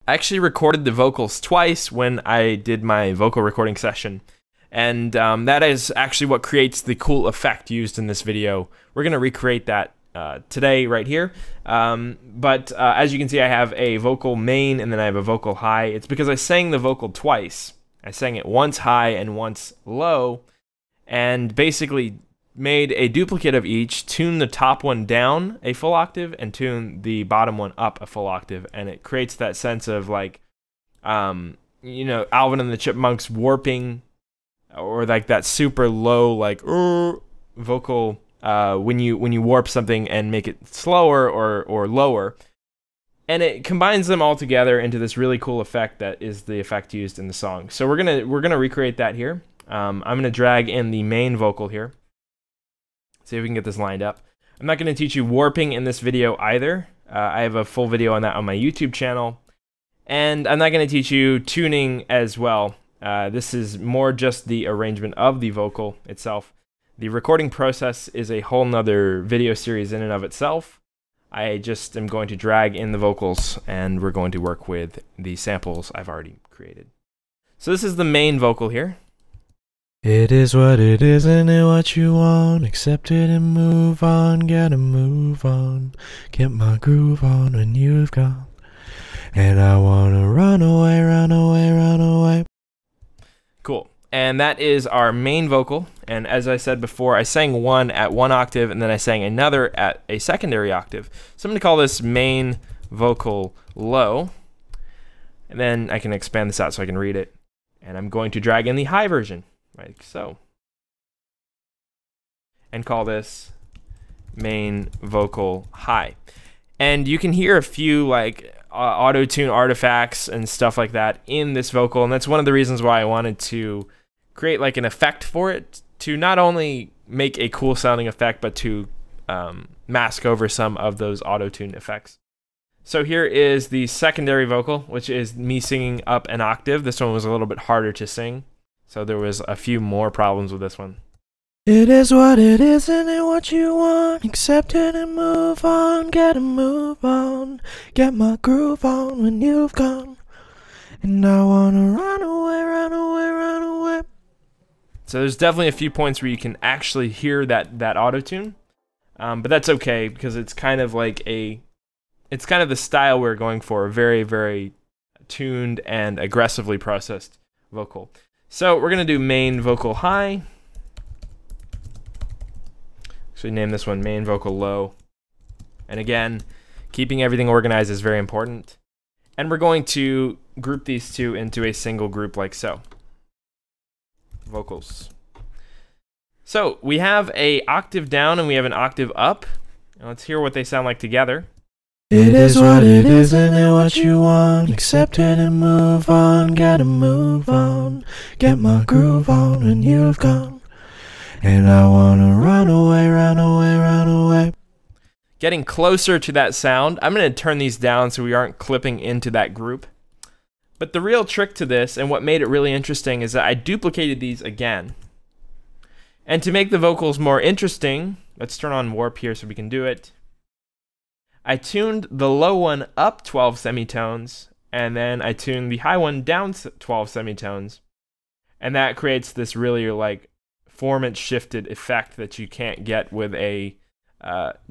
I actually recorded the vocals twice when I did my vocal recording session, and that is actually what creates the cool effect used in this video. We're going to recreate that today right here, but as you can see, I have a vocal main and then I have a vocal high. It's because I sang the vocal twice. I sang it once high and once low, and basically made a duplicate of each, tuned the top one down a full octave and tuned the bottom one up a full octave, and it creates that sense of like you know, Alvin and the Chipmunks warping, or like that super low like vocal when you warp something and make it slower or lower, and it combines them all together into this really cool effect that is the effect used in the song. So we're gonna recreate that here. I'm gonna drag in the main vocal here. See if we can get this lined up. I'm not going to teach you warping in this video either. I have a full video on that on my YouTube channel. And I'm not going to teach you tuning as well. This is more just the arrangement of the vocal itself. The recording process is a whole nother video series in and of itself. I just am going to drag in the vocals, and we're going to work with the samples I've already created. So this is the main vocal here. It is what it is, and it what you want. Accept it and move on. Gotta move on. Get my groove on when you've gone. And I wanna run away, run away, run away. Cool. And that is our main vocal. And as I said before, I sang one at one octave, and then I sang another at a secondary octave. So I'm going to call this main vocal low. And then I can expand this out so I can read it. And I'm going to drag in the high version, like so. And call this main vocal high. And you can hear a few like auto-tune artifacts and stuff like that in this vocal, and that's one of the reasons why I wanted to create like an effect for it, to not only make a cool sounding effect, but to mask over some of those auto-tune effects. So here is the secondary vocal, which is me singing up an octave. This one was a little bit harder to sing, so there was a few more problems with this one. It is what it is, and it what you want. Accept it and move on. Gotta move on. Get my groove on when you've gone. And I wanna run away, run away, run away. So there's definitely a few points where you can actually hear that auto-tune, but that's okay because it's kind of like it's kind of the style we're going for, a very, very tuned and aggressively processed vocal. So we're gonna do main vocal high. Actually name this one main vocal low. And again, keeping everything organized is very important. And we're going to group these two into a single group like so. Vocals. So we have a octave down and we have an octave up. Now let's hear what they sound like together. It is what it is, and it what you want. Accept it and move on. Gotta move on. Get my groove on when you've gone. And I wanna run away, run away, run away. Getting closer to that sound, I'm going to turn these down so we aren't clipping into that group. But the real trick to this, and what made it really interesting, is that I duplicated these again. And to make the vocals more interesting, let's turn on warp here so we can do it. I tuned the low one up 12 semitones, and then I tuned the high one down 12 semitones. And that creates this really like formant shifted effect that you can't get with a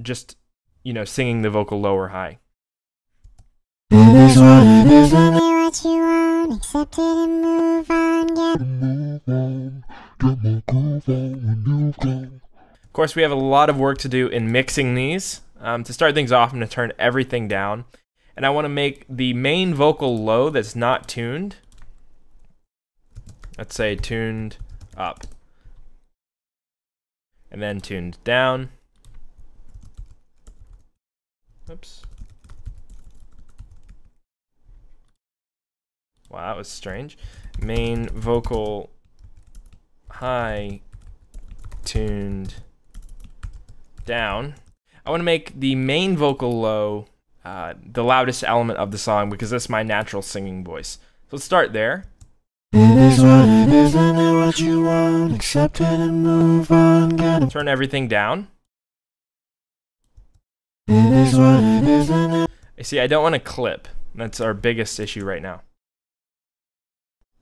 just, you know, singing the vocal low or high. It is what it is, and what you want, accept it and move on, get my groove on when you've gone. Of course, we have a lot of work to do in mixing these. To start things off, I'm going to turn everything down, and I want to make the main vocal low that's not tuned. Let's say tuned up, and then tuned down. Oops. Wow, that was strange. Main vocal high tuned down. I want to make the main vocal low the loudest element of the song because that's my natural singing voice. So let's start there. It is what it is, and it what you want. Accept it and move on. Turn everything down. It is what it is, and it. See, I don't want to clip. That's our biggest issue right now.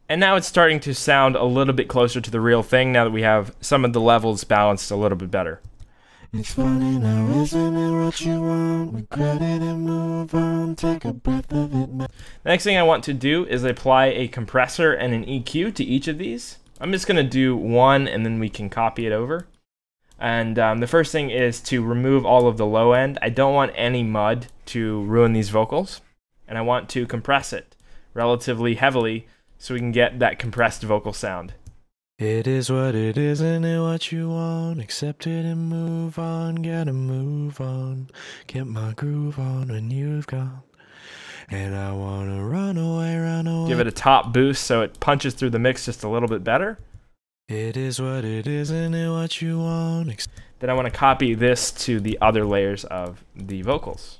And now it's starting to sound a little bit closer to the real thing now that we have some of the levels balanced a little bit better. It's funny now, isn't it what you want? Regret it and move on, take a breath of it. The next thing I want to do is apply a compressor and an EQ to each of these. I'm just going to do one and then we can copy it over. And the first thing is to remove all of the low end. I don't want any mud to ruin these vocals. And I want to compress it relatively heavily so we can get that compressed vocal sound. It is what it is, isn't it what you want? Accept it and move on, gotta move on. Get my groove on when you've gone. And I wanna run away, run away. Give it a top boost so it punches through the mix just a little bit better. It is what it is, isn't it what you want? Then I want to copy this to the other layers of the vocals.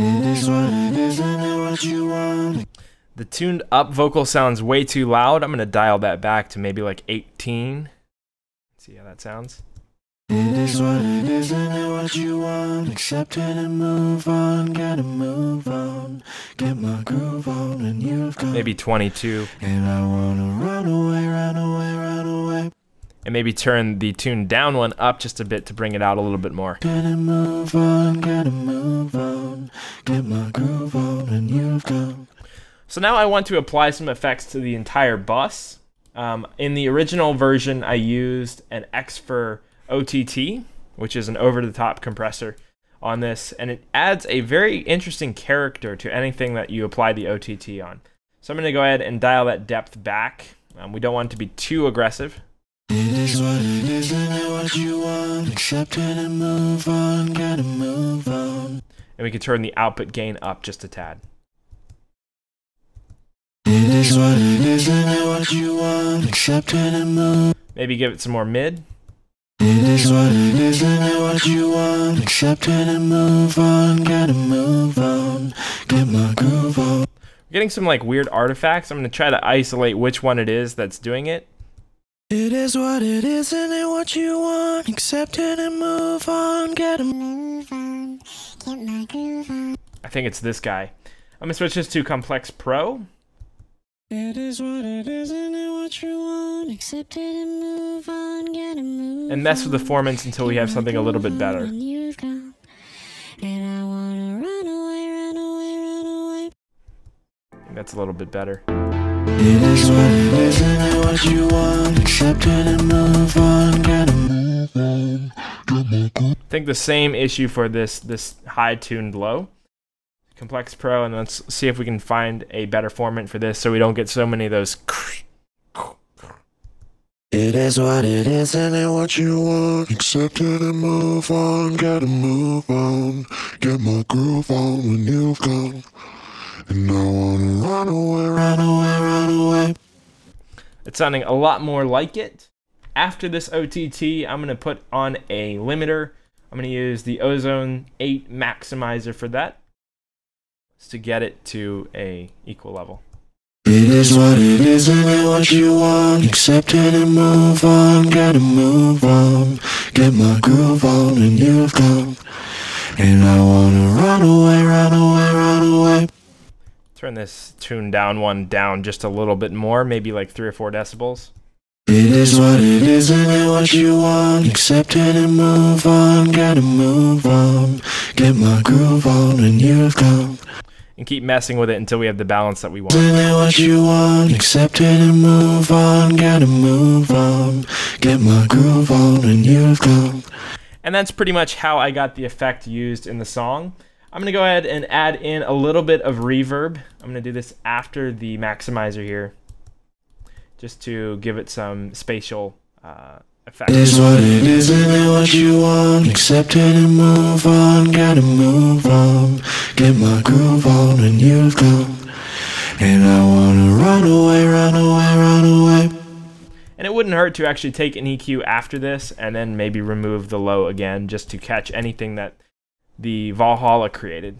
It is what it is, isn't it what you want? The tuned up vocal sounds way too loud. I'm going to dial that back to maybe like 18. See how that sounds? It is what it is, isn't it what you want? Accept it and move on, gotta move on. Get my groove on and you've gone. Maybe 22. And I wanna run away, run away, run away. And maybe turn the tuned down one up just a bit to bring it out a little bit more. Gotta move on, gotta move on. Get my groove on and you've gone. So now I want to apply some effects to the entire bus. In the original version, I used an Excerpt OTT, which is an over-the-top compressor on this, and it adds a very interesting character to anything that you apply the OTT on. So I'm going to go ahead and dial that depth back. We don't want it to be too aggressive. It is what it is, isn't it what you want? Accept it and move on, gotta move on. And we can turn the output gain up just a tad. It is what it is, isn't it what you want? Accept it and move. Maybe give it some more mid. It is what it is, isn't it what you want? Accept it and move on, gotta move on. Get my groove on. We're getting some like weird artifacts. I'm going to try to isolate which one it is that's doing it. It is what it is, isn't it what you want? Accept it and move on, gotta Move on, get my groove on. I think it's this guy. I'm going to switch this to Complex Pro. It is what it is, isn't it what you want? Accept it and move on, gotta move And mess with the formants until we have something a little bit better. And you've gone. And I wanna run away, run away, run away. I think that's a little bit better. It is what it is, isn't it what you want? Accept it and move on, gotta move on. I think the same issue for this high tuned low. Complex Pro, and let's see if we can find a better formant for this so we don't get so many of those. It is what it is, isn't it what you want? Accept it and move on, gotta move on. Get my groove on when you've gone. And I wanna run away, run away, run away. It's sounding a lot more like it. After this OTT, I'm going to put on a limiter. I'm going to use the Ozone 8 maximizer for that to get it to a equal level. It is what it is, isn't it what you want? Accept it and move on, gotta move on. Get my groove on and you've gone. And I wanna run away, run away, run away. Turn this tune down one down just a little bit more, maybe like 3 or 4 decibels. It is what it is, isn't it what you want? Accept it and move on, gotta move on. Get my groove on and you've gone. And keep messing with it until we have the balance that we want. Isn't it what you want? Accept it and move on, gotta move on. Get my groove on and you've gone. And that's pretty much how I got the effect used in the song. I'm going to go ahead and add in a little bit of reverb. I'm going to do this after the maximizer here, just to give it some spatial effect. It is what it is, isn't it what you want? Accept it and move on, gotta move on. Get my groove on and you've gone. And I wanna run away, run away, run away. And it wouldn't hurt to actually take an EQ after this and then maybe remove the low again just to catch anything that the Valhalla created.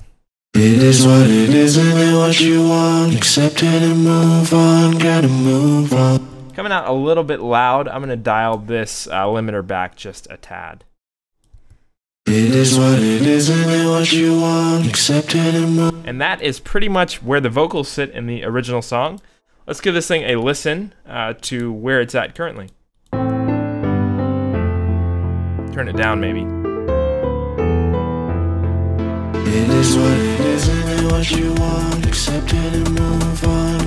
It is what it is, isn't it what you want? Accept it and move on, gotta move on. Coming out a little bit loud, I'm going to dial this limiter back just a tad. It is what it is, and it what you want. Accept it and move. And that is pretty much where the vocals sit in the original song. Let's give this thing a listen to where it's at currently. Turn it down, maybe. It is what it is, and it what you want. Accept it and move on.